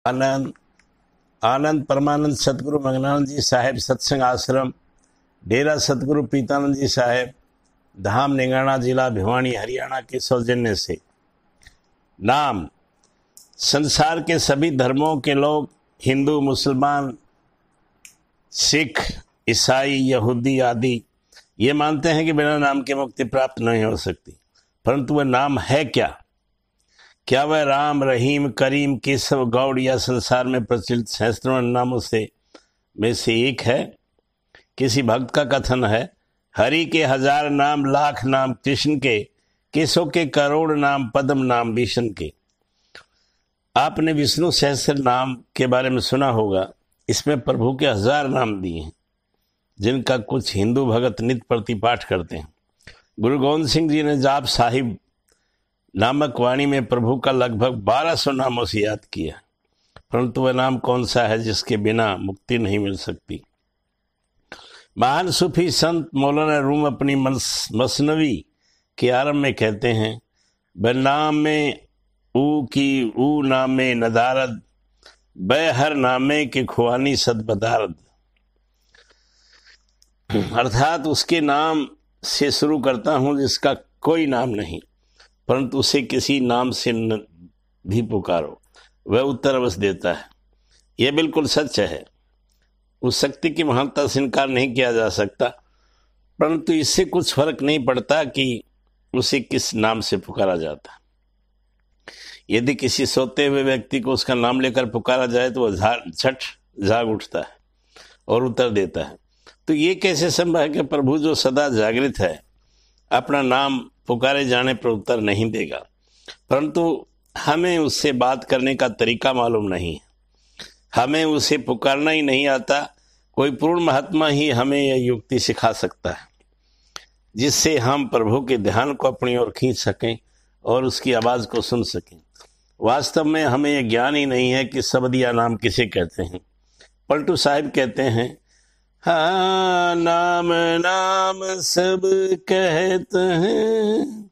आनंद आनंद परमानंद सतगुरु मंगनानंद जी साहेब सत्संग आश्रम, डेरा सतगुरु पीतानंद जी साहेब, धाम निंगाना, जिला भिवानी, हरियाणा के सौजन्य से। नाम संसार के सभी धर्मों के लोग, हिंदू, मुसलमान, सिख, ईसाई, यहूदी आदि, ये मानते हैं कि बिना नाम के मुक्ति प्राप्त नहीं हो सकती। परंतु वह नाम है क्या? क्या वह राम, रहीम, करीम, केशव, गौड़ या संसार में प्रचलित सहस्त्रों नामों में से एक है? किसी भक्त का कथन है, हरि के 1000 नाम, लाख नाम कृष्ण के, केशव के करोड़ नाम, पद्म नाम विष्णु के। आपने विष्णु सहस्त्र नाम के बारे में सुना होगा। इसमें प्रभु के 1000 नाम दिए हैं, जिनका कुछ हिंदू भगत नित्य प्रतिपाठ करते हैं। गुरु गोविंद सिंह जी ने जाप साहिब नामक वाणी में प्रभु का लगभग 1200 नामों से याद किया, परंतु वह नाम कौन सा है जिसके बिना मुक्ति नहीं मिल सकती? महान सूफी संत मौलाना रूम अपनी मसनवी के आरंभ में कहते हैं, नाम में ऊ की ऊ नामे नदारद, बै हर नामे के खुआनी सद बदारद। अर्थात उसके नाम से शुरू करता हूं जिसका कोई नाम नहीं, परंतु उसे किसी नाम से भी पुकारो, वह उत्तर अवश्य देता है। यह बिल्कुल सच है। उस शक्ति की महानता से इनकार नहीं किया जा सकता, परंतु इससे कुछ फर्क नहीं पड़ता कि उसे किस नाम से पुकारा जाता। यदि किसी सोते हुए व्यक्ति को उसका नाम लेकर पुकारा जाए तो वह झट जाग उठता है और उत्तर देता है। तो ये कैसे संभव है कि प्रभु जो सदा जागृत है अपना नाम पुकारे जाने पर उत्तर नहीं देगा? परंतु हमें उससे बात करने का तरीका मालूम नहीं है, हमें उसे पुकारना ही नहीं आता। कोई पूर्ण महात्मा ही हमें यह युक्ति सिखा सकता है, जिससे हम प्रभु के ध्यान को अपनी ओर खींच सकें और उसकी आवाज को सुन सकें। वास्तव में हमें यह ज्ञान ही नहीं है कि शब्द या नाम किसे कहते हैं। पलटू साहिब कहते हैं, हाँ नाम नाम सब कहते हैं,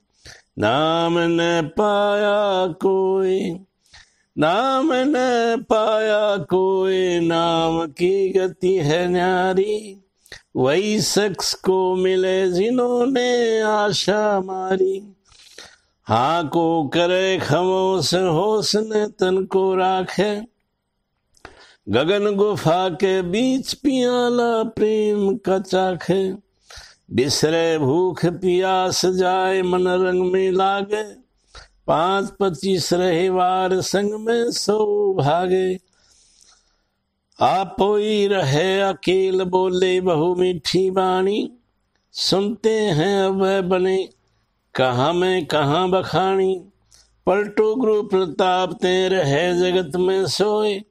नाम न पाया कोई, नाम न पाया कोई, नाम की गति है न्यारी, वही शख्स को मिले जिन्होंने आशा मारी। हाँ को करे खामोश होश न तन को राखे, गगन गुफा के बीच पियाला प्रेम का चाखे, बिसरे भूख पियास जाए मन रंग में लागे, 5-25 रहे वार संग में सो भागे, आप ही रहे अकेल बोले बहु मीठी बाणी, सुनते हैं अब बने कहाँ में कहाँ बखानी, पलटू गुरु प्रताप ते रहे जगत में सोए,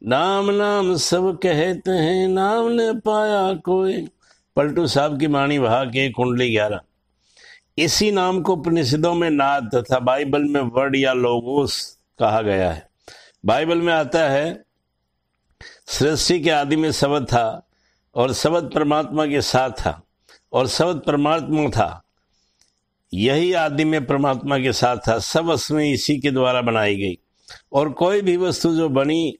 नाम नाम सब कहते हैं, नाम ने पाया कोई। पलटू साहब की वाणी भाग के कुंडली 11। इसी नाम को उपनिषदों में नाद तथा बाइबल में वर्ड या लोगोस कहा गया है। बाइबल में आता है, सृष्टि के आदि में शब्द था और शब्द परमात्मा के साथ था और शब्द परमात्मा था। यही आदि में परमात्मा के साथ था। सब वस्तुएं इसी के द्वारा बनाई गई और कोई भी वस्तु जो बनी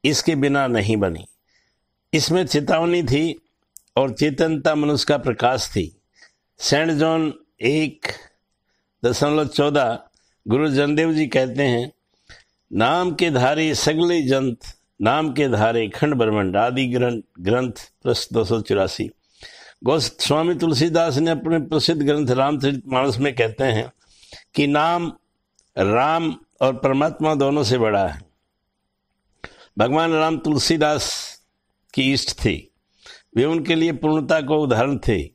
इसके बिना नहीं बनी। इसमें चेतावनी थी और चेतनता मनुष्य का प्रकाश थी। सेंट जॉन 1:14 गुरु जनदेव जी कहते हैं, नाम के धारे सगले जंत, नाम के धारे खंड ब्रह्मंड, आदि ग्रंथ पृष्ठ 284। गोस्वामी तुलसीदास ने अपने प्रसिद्ध ग्रंथ रामचरितमानस में कहते हैं कि नाम राम और परमात्मा दोनों से बड़ा है। भगवान राम तुलसीदास की इष्ट थे। वे उनके लिए पूर्णता को उदाहरण थे,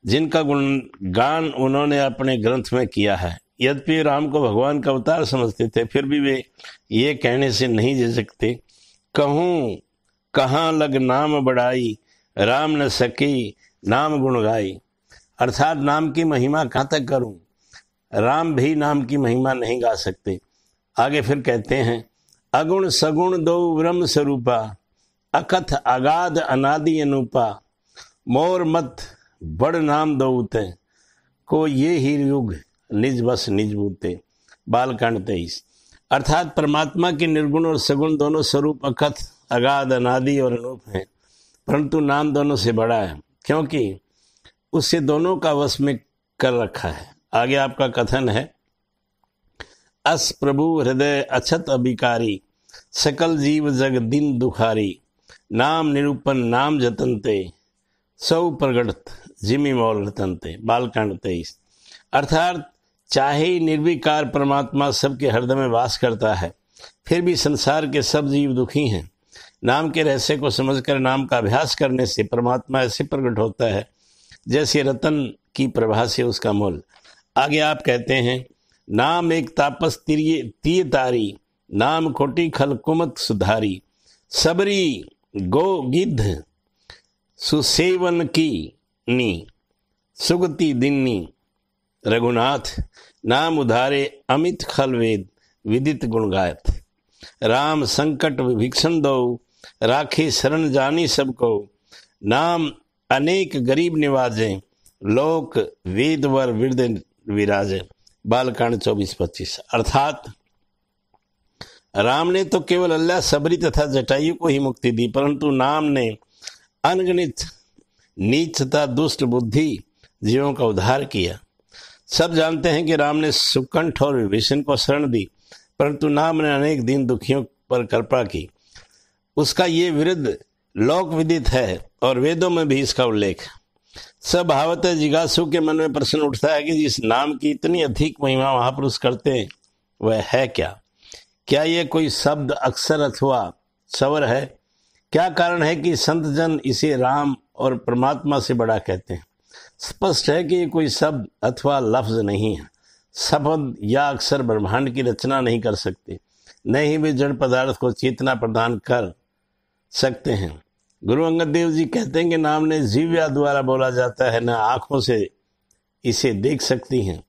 जिनका गुणगान उन्होंने अपने ग्रंथ में किया है। यद्यपि राम को भगवान का अवतार समझते थे, फिर भी वे ये कहने से नहीं झिझकते, कहूँ कहाँ लग नाम बढ़ाई, राम न सकी नाम गुण गाई। अर्थात नाम की महिमा कहाँ तक करूं, राम भी नाम की महिमा नहीं गा सकते। आगे फिर कहते हैं, अगुण सगुण दो ब्रह्म स्वरूपा, अकथ अगाध अनादि अनुपा, मोर मत बड़ नाम दौते, को ये ही युग निज बस निज बूते। बालकांड 23। अर्थात परमात्मा के निर्गुण और सगुण दोनों स्वरूप अकथ, अगाध, अनादि और अनूप हैं, परंतु नाम दोनों से बड़ा है, क्योंकि उससे दोनों का वश में कर रखा है। आगे आपका कथन है, अस प्रभु हृदय अछत अभिकारी, सकल जीव जग दिन दुखारी, नाम निरूपण नाम जतनते, सौ प्रगट जिमि मौल रतनते। बालकांड 23। अर्थात चाहे निर्विकार परमात्मा सबके हृदय में वास करता है, फिर भी संसार के सब जीव दुखी हैं। नाम के रहस्य को समझकर नाम का अभ्यास करने से परमात्मा ऐसे प्रकट होता है जैसे रतन की प्रभा से उसका मूल। आगे आप कहते हैं, नाम एक तापस तीय तारी, नाम कोटि खल कुमत सुधारी, सबरी गो गिद्ध सुसेवन की नी, सुगति दिन्नी रघुनाथ, नाम उधारे अमित खल वेद, विदित गुण गायत। राम संकट विभीषण दो, राखे शरण जानी सबको, नाम अनेक गरीब निवाजे, लोक वेद वर विरद विराजे। बालकांड 24-25। अर्थात राम ने तो केवल अल्लाह, सबरी तथा जटायु को ही मुक्ति दी, परंतु नाम ने अनगिनत नीच तथा दुष्ट बुद्धि जीवों का उद्धार किया। सब जानते हैं कि राम ने सुकंठ और विभीषण को शरण दी, परंतु नाम ने अनेक दीन दुखियों पर कृपा की। उसका ये विरुद्ध लोक विदित है और वेदों में भी इसका उल्लेख। सब भावत जिज्ञासु के मन में प्रश्न उठता है कि जिस नाम की इतनी अधिक महिमा महापुरुष करते हैं वह है क्या? क्या यह कोई शब्द, अक्षर अथवा स्वर है? क्या कारण है कि संत जन इसे राम और परमात्मा से बड़ा कहते हैं? स्पष्ट है कि ये कोई शब्द अथवा लफ्ज नहीं है। शब्द या अक्षर ब्रह्मांड की रचना नहीं कर सकते, न ही वे जड़ पदार्थ को चेतना प्रदान कर सकते हैं। गुरु अंगद देव जी कहते हैं कि नाम ने जीव्या द्वारा बोला जाता है, न आंखों से इसे देख सकती हैं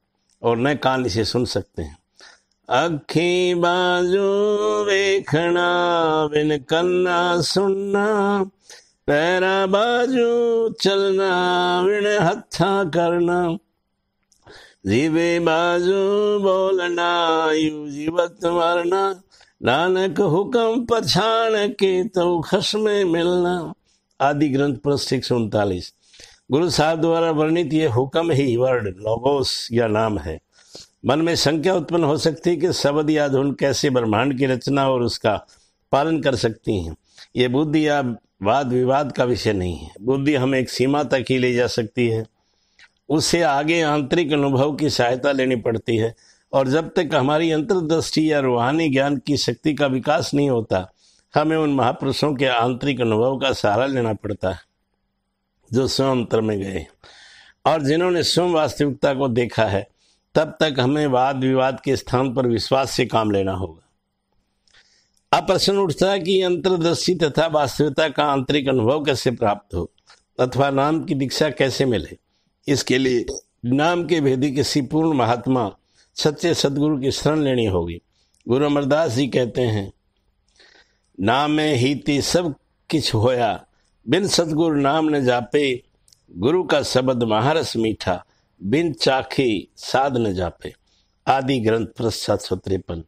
और न कान इसे सुन सकते हैं। अखी बाजू वेखना बिन कन्ना सुनना, पैरा बाजू चलना बिन हत्था करना, जीवे बाजू बोलना यू जीवत मरना, नानक हुक्म पछाण के तो खस्म मिलना। आदि ग्रंथ पृष्ठ 139। गुरु साहब द्वारा वर्णित ये हुक्म ही वर्ड लोगोस या नाम है। मन में शंका उत्पन्न हो सकती है कि शब्द या धुन कैसे ब्रह्मांड की रचना और उसका पालन कर सकती हैं। ये बुद्धि या वाद विवाद का विषय नहीं है। बुद्धि हमें एक सीमा तक ही ले जा सकती है, उससे आगे आंतरिक अनुभव की सहायता लेनी पड़ती है, और जब तक हमारी अंतर्दृष्टि या रूहानी ज्ञान की शक्ति का विकास नहीं होता, हमें उन महापुरुषों के आंतरिक अनुभव का सहारा लेना पड़ता है जो स्वयं अंतर में गए और जिन्होंने स्वयं वास्तविकता को देखा है। तब तक हमें वाद विवाद के स्थान पर विश्वास से काम लेना होगा। अब प्रश्न उठता है कि अंतर्दृष्टि तथा वास्तविकता का आंतरिक अनुभव कैसे प्राप्त हो अथवा नाम की दीक्षा कैसे मिले। इसके लिए नाम के भेदी किसी पूर्ण महात्मा सच्चे सदगुरु की शरण लेनी होगी। गुरु अमरदास जी कहते हैं, नामे हीति सब किछ होया, बिन सतगुरु नाम न जापे, गुरु का शब्द महारस मीठा, बिन चाखे साध न जापे। आदि ग्रंथ पृष्ठ 753।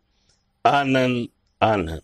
आनंद आनंद।